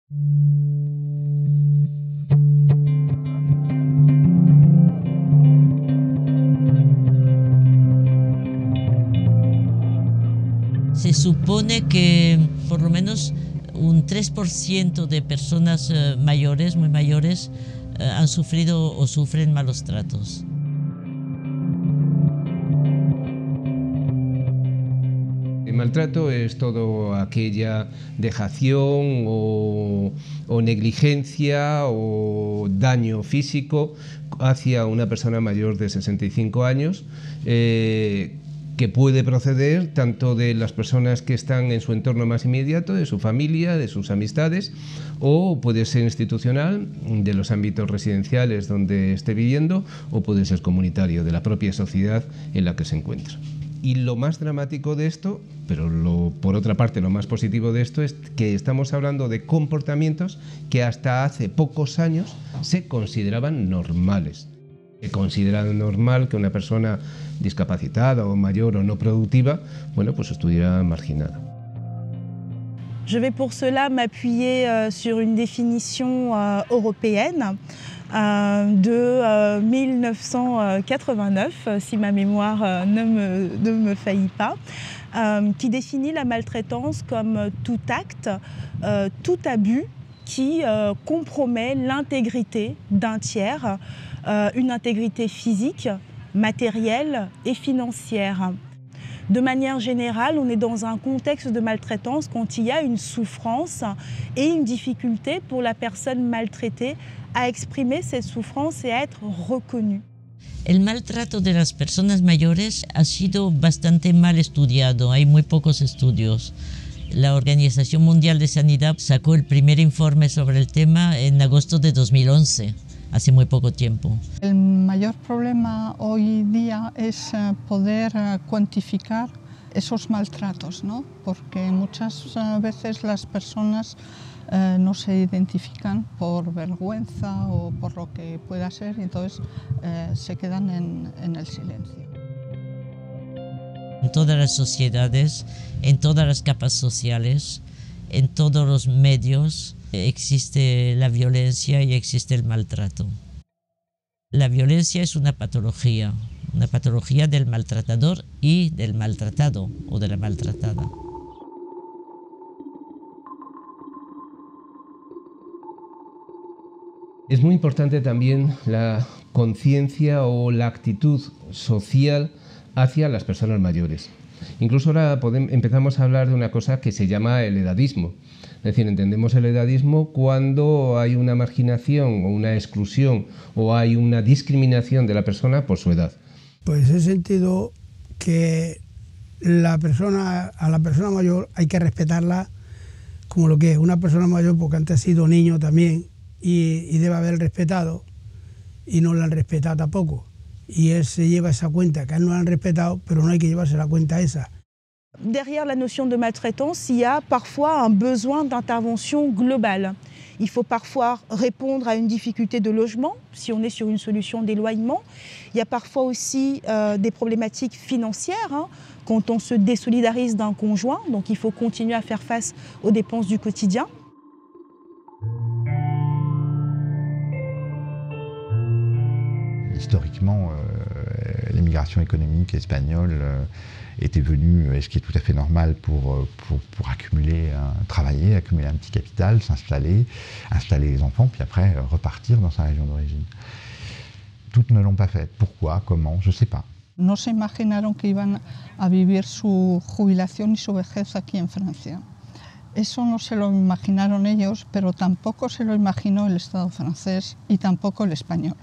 Se supone que por lo menos un 3% de personas mayores, muy mayores, han sufrido o sufren malos tratos. El maltrato es todo aquella dejación o negligencia o daño físico hacia una persona mayor de 65 años que puede proceder tanto de las personas que están en su entorno más inmediato, de su familia, de sus amistades, o puede ser institucional, de los ámbitos residenciales donde esté viviendo, o puede ser comunitario, de la propia sociedad en la que se encuentra. Y lo más dramático de esto, pero por otra parte lo más positivo de esto, es que estamos hablando de comportamientos que hasta hace pocos años se consideraban normales. Se considera normal que una persona discapacitada o mayor o no productiva, bueno, pues estuviera marginada. Je vais pour cela m'appuyer sur une définition européenne de 1989, si ma mémoire ne me faillit pas, qui définit la maltraitance comme tout acte, tout abus qui compromet l'intégrité d'un tiers, une intégrité physique, matérielle et financière. De manière générale, on est dans un contexte de maltraitance quand il y a une souffrance et une difficulté pour la personne maltraitée a exprimer cette souffrance et à être reconnue. El maltrato de las personas mayores ha sido bastante mal estudiado, hay muy pocos estudios. La Organización Mundial de Sanidad sacó el primer informe sobre el tema en agosto de 2011, hace muy poco tiempo. El mayor problema hoy día es poder cuantificar esos maltratos, ¿no? Porque muchas veces las personas no se identifican por vergüenza o por lo que pueda ser y entonces se quedan en el silencio. En todas las sociedades, en todas las capas sociales, en todos los medios existe la violencia y existe el maltrato. La violencia es una patología del maltratador y del maltratado o de la maltratada. Es muy importante también la conciencia o la actitud social hacia las personas mayores. Incluso ahora empezamos a hablar de una cosa que se llama el edadismo. Es decir, entendemos el edadismo cuando hay una marginación o una exclusión o hay una discriminación de la persona por su edad. Pues he sentido que a la persona mayor hay que respetarla como lo que es una persona mayor, porque antes ha sido niño también y debe haber respetado y no la han respetado tampoco. Y él se lleva esa cuenta, que a él no la han respetado, pero no hay que llevarse la cuenta esa. Derrière la notion de maltraitance, il y a parfois un besoin d'intervention globale. Il faut parfois répondre à une difficulté de logement, si on est sur une solution d'éloignement. Il y a parfois aussi des problématiques financières, hein, quand on se désolidarise d'un conjoint, donc il faut continuer à faire face aux dépenses du quotidien. Historiquement, l'émigration économique espagnole était venue, ce qui est tout à fait normal, pour accumuler, travailler, accumuler un petit capital, s'installer, installer les enfants, puis après repartir dans sa région d'origine. Toutes ne l'ont pas fait. Pourquoi? Comment? Je ne sais pas. No se imaginaron que iban a vivir su jubilación y su vejez aquí en Francia. Eso no se lo imaginaron ellos, pero tampoco se lo imaginó el Estado francés y tampoco el español.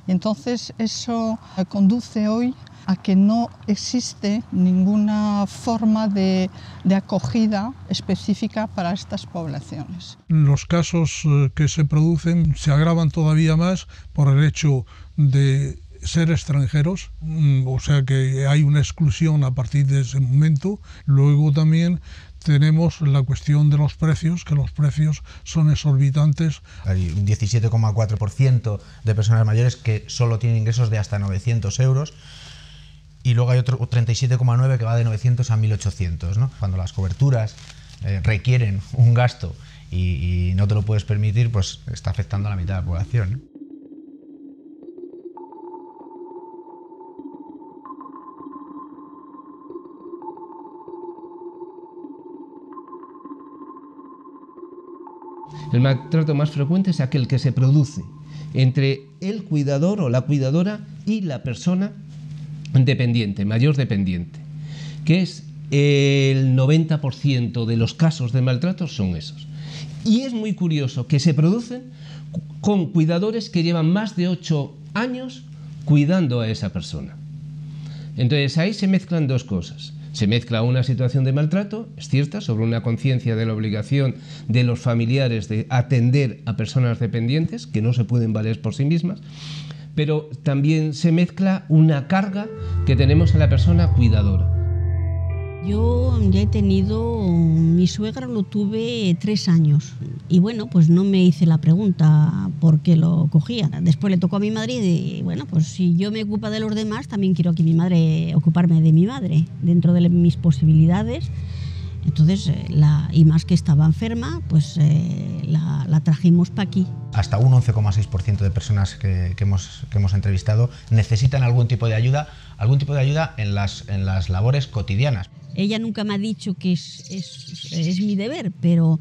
Y entonces eso conduce hoy a que no existe ninguna forma de acogida específica para estas poblaciones. Los casos que se producen se agravan todavía más por el hecho de ser extranjeros, o sea que hay una exclusión a partir de ese momento. Luego también tenemos la cuestión de los precios, que los precios son exorbitantes. Hay un 17,4% de personas mayores que solo tienen ingresos de hasta 900 euros y luego hay otro 37,9% que va de 900 a 1.800, ¿no? Cuando las coberturas requieren un gasto y no te lo puedes permitir, pues está afectando a la mitad de la población, ¿no? El maltrato más frecuente es aquel que se produce entre el cuidador o la cuidadora y la persona dependiente, mayor dependiente, que es el 90% de los casos de maltrato son esos. Y es muy curioso que se producen con cuidadores que llevan más de 8 años cuidando a esa persona. Entonces ahí se mezclan dos cosas. Se mezcla una situación de maltrato, es cierta, sobre una conciencia de la obligación de los familiares de atender a personas dependientes que no se pueden valer por sí mismas, pero también se mezcla una carga que tenemos en la persona cuidadora. Yo ya he tenido, mi suegra lo tuve 3 años y bueno, pues no me hice la pregunta por qué lo cogía. Después le tocó a mi madre y bueno, pues si yo me ocupo de los demás, también quiero que mi madre ocuparme de mi madre, dentro de mis posibilidades. Entonces, y más que estaba enferma, pues la trajimos para aquí. Hasta un 11,6% de personas que hemos entrevistado necesitan algún tipo de ayuda en las labores cotidianas. Ella nunca me ha dicho que es mi deber, pero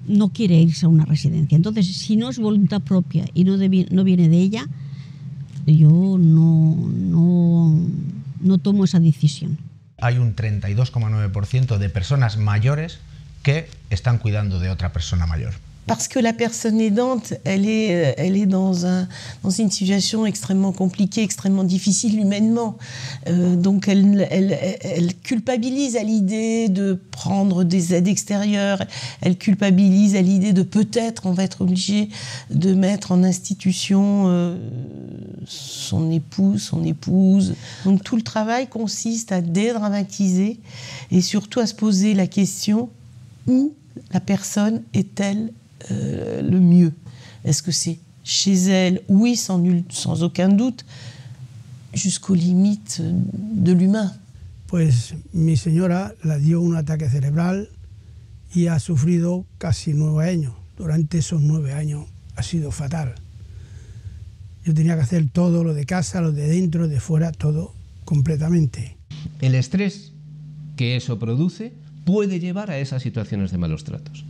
no quiere irse a una residencia. Entonces, si no es voluntad propia y no viene de ella, yo no tomo esa decisión. Hay un 32,9% de personas mayores que están cuidando de otra persona mayor. Parce que la personne aidante, elle est dans une situation extrêmement compliquée, extrêmement difficile humainement. Donc elle culpabilise à l'idée de prendre des aides extérieures, elle culpabilise à l'idée de peut-être on va être obligé de mettre en institution son époux, son épouse. Donc tout le travail consiste à dédramatiser et surtout à se poser la question où la personne est-elle le mieux. Est-ce que c'est chez elle? Oui, sans aucun doute, jusqu'aux limites de l'humain. Pues mi señora la dio un ataque cerebral y ha sufrido casi 9 años. Durante esos 9 años ha sido fatal. Yo tenía que hacer todo, lo de casa, lo de dentro, de fuera, todo completamente. El estrés que eso produce puede llevar a esas situaciones de malos tratos.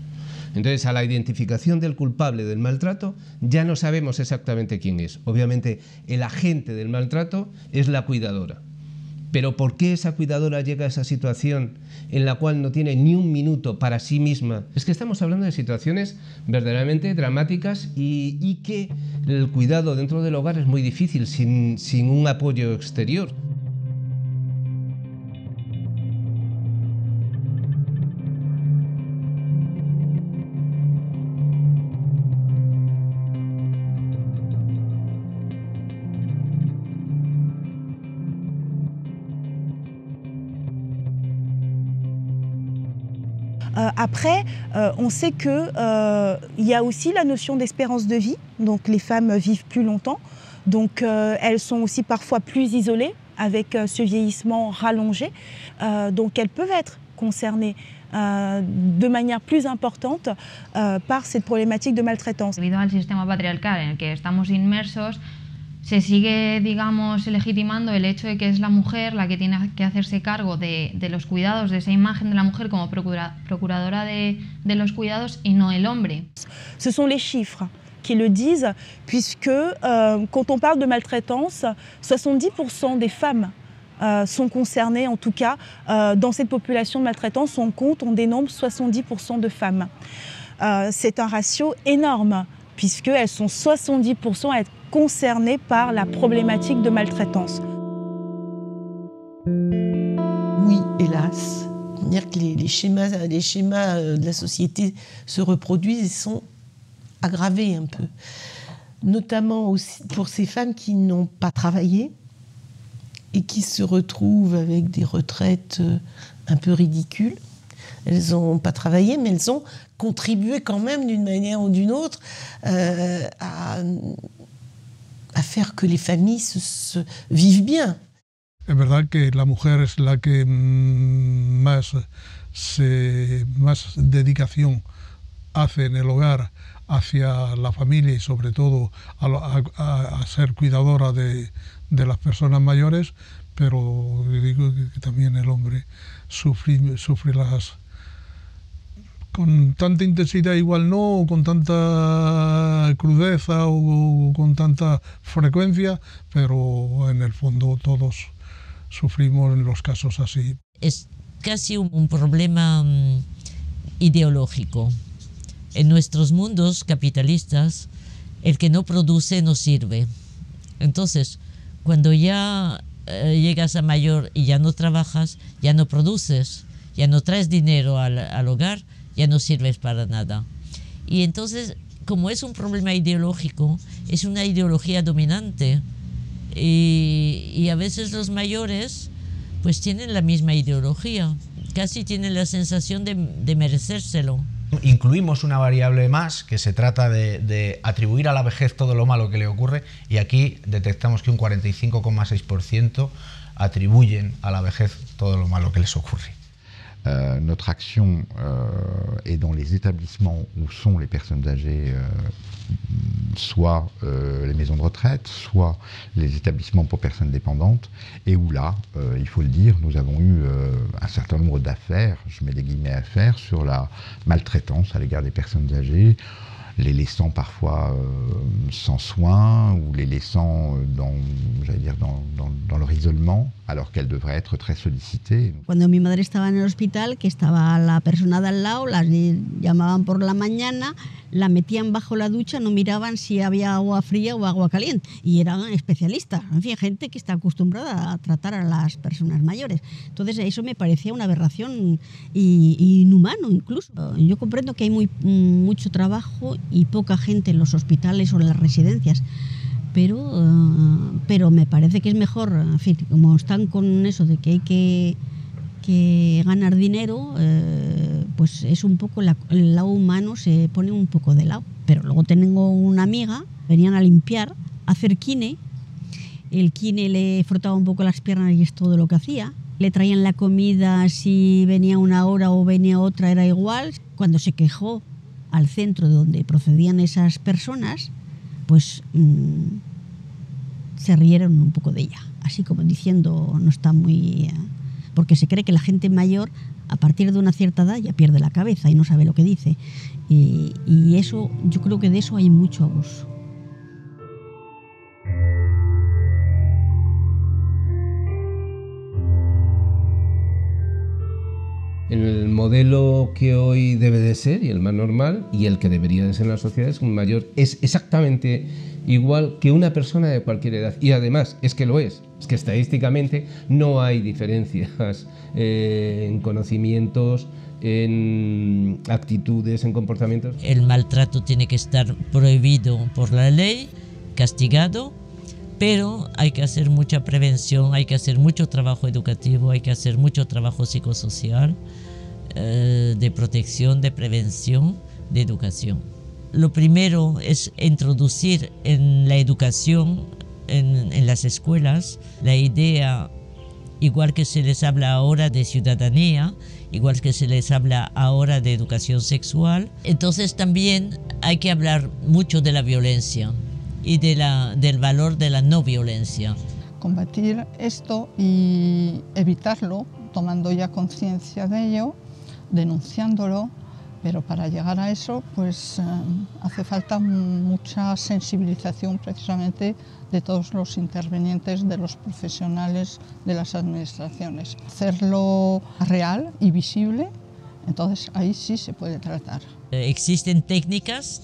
Entonces, a la identificación del culpable del maltrato ya no sabemos exactamente quién es. Obviamente, el agente del maltrato es la cuidadora. Pero ¿por qué esa cuidadora llega a esa situación en la cual no tiene ni un minuto para sí misma? Es que estamos hablando de situaciones verdaderamente dramáticas y que el cuidado dentro del hogar es muy difícil sin un apoyo exterior. Après, on sait qu'il y a aussi la notion d'espérance de vie, donc les femmes vivent plus longtemps, donc elles sont aussi parfois plus isolées avec ce vieillissement rallongé, donc elles peuvent être concernées de manière plus importante par cette problématique de maltraitance. Debido al sistema patriarcal en el que estamos inmersos, se sigue, digamos, legitimando el hecho de que es la mujer la que tiene que hacerse cargo de los cuidados, de esa imagen de la mujer como procuradora de los cuidados y no el hombre. Ce sont les chiffres qui le disent, puisque quand on parle de maltraitance, 70% des femmes sont concernées, en tout cas, dans cette population de maltraitance, on dénombre 70% de femmes. C'est un ratio énorme, puisqu'elles sont 70% à être concernées par la problématique de maltraitance. Oui, hélas. C'est-à-dire que les schémas de la société se reproduisent et sont aggravés un peu. Notamment aussi pour ces femmes qui n'ont pas travaillé et qui se retrouvent avec des retraites un peu ridicules. Elles n'ont pas travaillé, mais elles ont contribué quand même d'une manière ou d'une autre à faire que les familles se vivent bien. Es verdad que la mujer es la que más dedicación hace en el hogar hacia la familia y sobre todo a ser cuidadora de las personas mayores, pero digo que también el hombre sufre las con tanta intensidad, igual no, o con tanta crudeza o con tanta frecuencia, pero en el fondo todos sufrimos en los casos así. Es casi un problema ideológico. En nuestros mundos capitalistas, el que no produce no sirve. Entonces, cuando ya llegas a mayor y ya no trabajas, ya no produces, ya no traes dinero al hogar, ya no sirves para nada. Y entonces, como es un problema ideológico, es una ideología dominante. Y a veces los mayores pues tienen la misma ideología, casi tienen la sensación de merecérselo. Incluimos una variable más que se trata de atribuir a la vejez todo lo malo que le ocurre, y aquí detectamos que un 45,6% atribuyen a la vejez todo lo malo que les ocurre. Notre action est dans les établissements où sont les personnes âgées, soit les maisons de retraite, soit les établissements pour personnes dépendantes, et où là, il faut le dire, nous avons eu un certain nombre d'affaires, je mets des guillemets à faire, sur la maltraitance à l'égard des personnes âgées, les laissant parfois sans soins ou les laissant dans leur isolement, alors qu'elles devraient être très sollicitées. Cuando mi madre estaba en el hospital, que estaba la persona de al lado, las llamaban por la mañana, la metían bajo la ducha, no miraban si había agua fría o agua caliente, y eran especialistas, en fin, gente que está acostumbrada a tratar a las personas mayores. Entonces eso me parecía una aberración y inhumano incluso. Yo comprendo que hay mucho trabajo y poca gente en los hospitales o en las residencias, pero me parece que es mejor, en fin, como están con eso de que hay que ganar dinero, pues es un poco el lado humano se pone un poco de lado. Pero luego tengo una amiga, venían a limpiar, a hacer kine, el kine le frotaba un poco las piernas y es todo lo que hacía. Le traían la comida, si venía una hora o venía otra era igual. Cuando se quejó al centro de donde procedían esas personas, pues se rieron un poco de ella, así como diciendo no está muy... porque se cree que la gente mayor a partir de una cierta edad ya pierde la cabeza y no sabe lo que dice, y eso, yo creo que de eso hay mucho abuso. El modelo que hoy debe de ser, y el más normal, y el que debería de ser en la sociedad, es un mayor, es exactamente igual que una persona de cualquier edad. Y además, es que lo es que estadísticamente no hay diferencias en conocimientos, en actitudes, en comportamientos. El maltrato tiene que estar prohibido por la ley, castigado, pero hay que hacer mucha prevención, hay que hacer mucho trabajo educativo, hay que hacer mucho trabajo psicosocial, de protección, de prevención, de educación. Lo primero es introducir en la educación, en las escuelas, la idea, igual que se les habla ahora de ciudadanía, igual que se les habla ahora de educación sexual. Entonces también hay que hablar mucho de la violencia y del valor de la no violencia. Combatir esto y evitarlo, tomando ya conciencia de ello, denunciándolo, pero para llegar a eso pues hace falta mucha sensibilización precisamente de todos los intervinientes, de los profesionales de las administraciones. Hacerlo real y visible, entonces ahí sí se puede tratar. Existen técnicas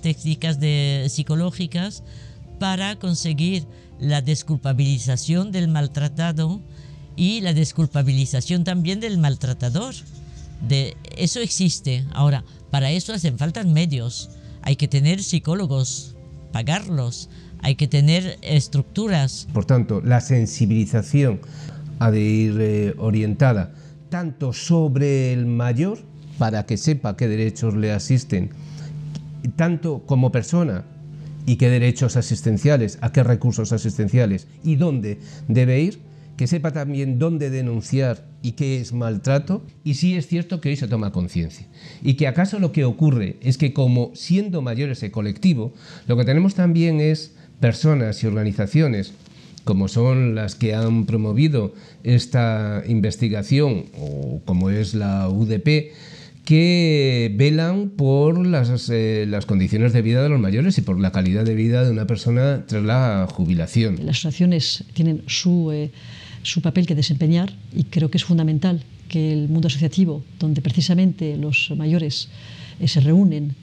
psicológicas para conseguir la desculpabilización del maltratado y la desculpabilización también del maltratador. Eso existe. Ahora, para eso hacen falta medios. Hay que tener psicólogos, pagarlos, hay que tener estructuras. Por tanto, la sensibilización ha de ir orientada tanto sobre el mayor, para que sepa qué derechos le asisten, tanto como persona, y qué derechos asistenciales, a qué recursos asistenciales y dónde debe ir, que sepa también dónde denunciar y qué es maltrato, y sí es cierto que hoy se toma conciencia. Y que acaso lo que ocurre es que como siendo mayor ese colectivo, lo que tenemos también es personas y organizaciones como son las que han promovido esta investigación, o como es la UDP, que velan por las condiciones de vida de los mayores y por la calidad de vida de una persona tras la jubilación. Las asociaciones tienen su papel que desempeñar y creo que es fundamental que el mundo asociativo, donde precisamente los mayores se reúnen,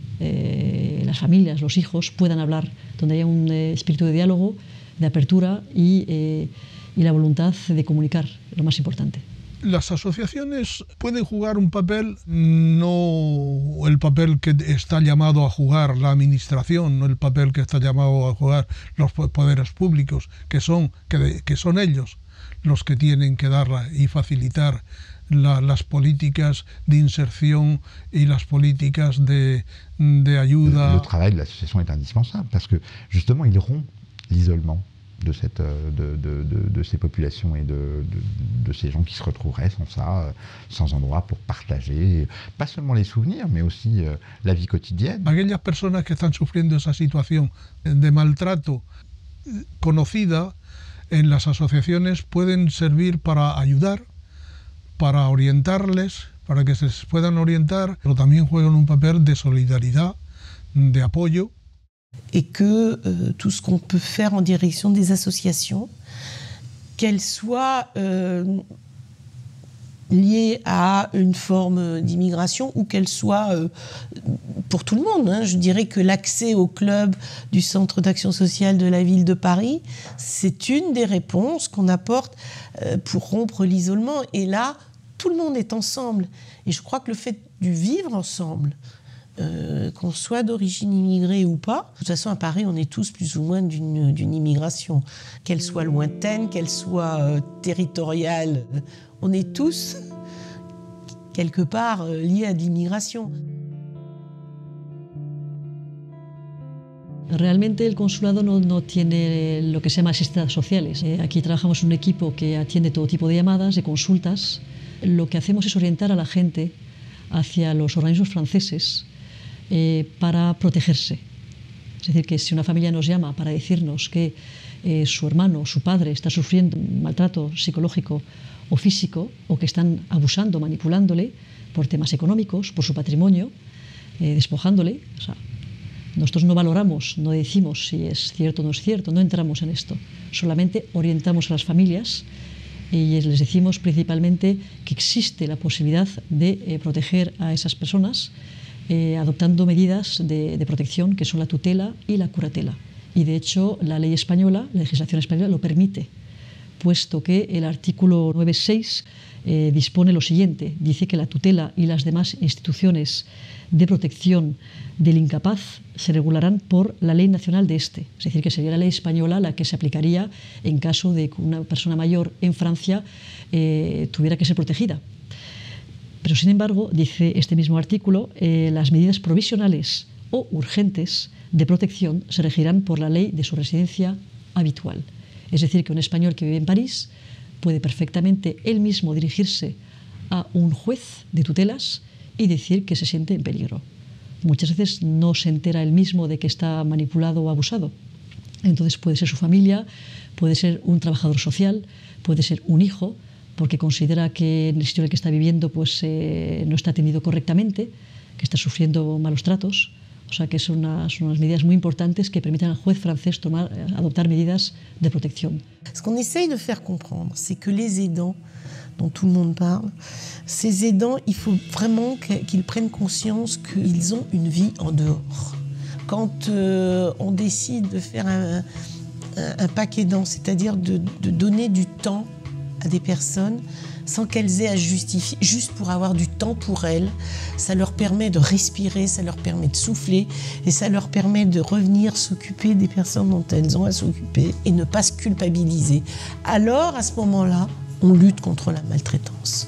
las familias, los hijos, puedan hablar, donde haya un espíritu de diálogo, de apertura y la voluntad de comunicar, lo más importante. Las asociaciones pueden jugar un papel, no el papel que está llamado a jugar la administración, no el papel que está llamado a jugar los poderes públicos, que son ellos los que tienen que dar y facilitar las políticas de inserción y las políticas de ayuda. Le travail de l'association est indispensable parce que justement il rompt l'isolement de ces populations et de ces gens qui se retrouveraient sans ça, sans endroit pour partager, pas seulement les souvenirs, mais aussi la vie quotidienne. Aquellas personas que están sufriendo esa situación de maltrato conocida en las asociaciones pueden servir para ayudar, para orientarles, para que se puedan orientar, pero también juegan un papel de solidaridad, de apoyo. Et que tout ce qu'on peut faire en direction des associations, qu'elles soient liées à une forme d'immigration ou qu'elles soient pour tout le monde, hein. Je dirais que l'accès au club du Centre d'action sociale de la ville de Paris, c'est une des réponses qu'on apporte pour rompre l'isolement. Et là, tout le monde est ensemble. Et je crois que le fait du vivre ensemble, qu'on soit d'origine immigrée ou pas. De toute façon, à Paris, on est tous plus ou moins d'une immigration. Qu'elle soit lointaine, qu'elle soit territoriale, on est tous, quelque part, liés à de l'immigration. Realmente el consulado no tiene lo que se llama asistentes sociales. Aquí trabajamos en un equipo que atiende todo tipo de llamadas, de consultas. Lo que hacemos es orientar a la gente hacia los organismos franceses para protegerse. Es decir, que si una familia nos llama para decirnos que su hermano, su padre está sufriendo maltrato psicológico o físico, o que están abusando, manipulándole por temas económicos, por su patrimonio, despojándole, o sea, nosotros no valoramos, no decimos si es cierto o no es cierto, no entramos en esto. Solamente orientamos a las familias y les decimos principalmente que existe la posibilidad de proteger a esas personas adoptando medidas de protección que son la tutela y la curatela. Y de hecho la ley española, la legislación española lo permite, puesto que el artículo 9.6 dispone lo siguiente, dice que la tutela y las demás instituciones de protección del incapaz se regularán por la ley nacional de este. Es decir, que sería la ley española la que se aplicaría en caso de que una persona mayor en Francia tuviera que ser protegida. Pero sin embargo, dice este mismo artículo, las medidas provisionales o urgentes de protección se regirán por la ley de su residencia habitual. Es decir, que un español que vive en París puede perfectamente él mismo dirigirse a un juez de tutelas y decir que se siente en peligro. Muchas veces no se entera él mismo de que está manipulado o abusado. Entonces puede ser su familia, puede ser un trabajador social, puede ser un hijo, porque considera que en el sitio en el que está viviendo pues, no está atendido correctamente, que está sufriendo malos tratos. O sea que son unas medidas muy importantes que permiten al juez francés adoptar medidas de protección. Ce qu'on essaye de faire comprendre, c'est que les aidants, dont tout le monde parle, ces aidants, il faut vraiment qu'ils prennent conscience qu'ils ont une vie en dehors. Quand on décide de faire un pack aidant, c'est-à-dire de donner du temps à des personnes sans qu'elles aient à justifier, juste pour avoir du temps pour elles, ça leur permet de respirer, ça leur permet de souffler et ça leur permet de revenir s'occuper des personnes dont elles ont à s'occuper et ne pas se culpabiliser. Alors, à ce moment-là, on lutte contre la maltraitance.